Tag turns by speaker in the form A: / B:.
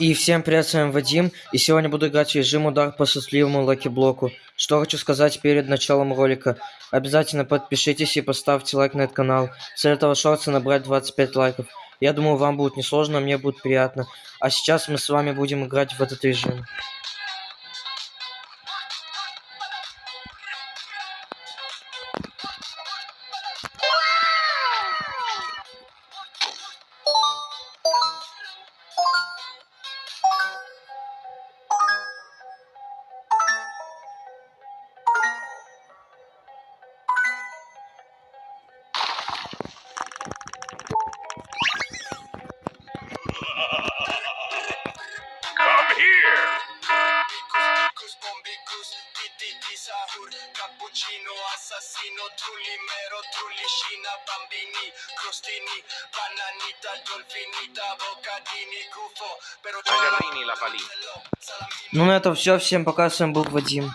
A: И всем привет, с вами Вадим, и сегодня буду играть в режим удар по счастливому лаки-блоку. Что хочу сказать перед началом ролика. Обязательно подпишитесь и поставьте лайк на этот канал. Цель этого шорта набрать 25 лайков. Я думаю, вам будет несложно, мне будет приятно. А сейчас мы с вами будем играть в этот режим.
B: Come here!
C: Sahur, cappuccino, assassino, trulli mero, trulli scina, bambini, crostini, bananita, dolfinita, bocadini, gufo, però
B: Ballerini la palina.
A: Ну на этом все, всем пока, с вами был Вадим.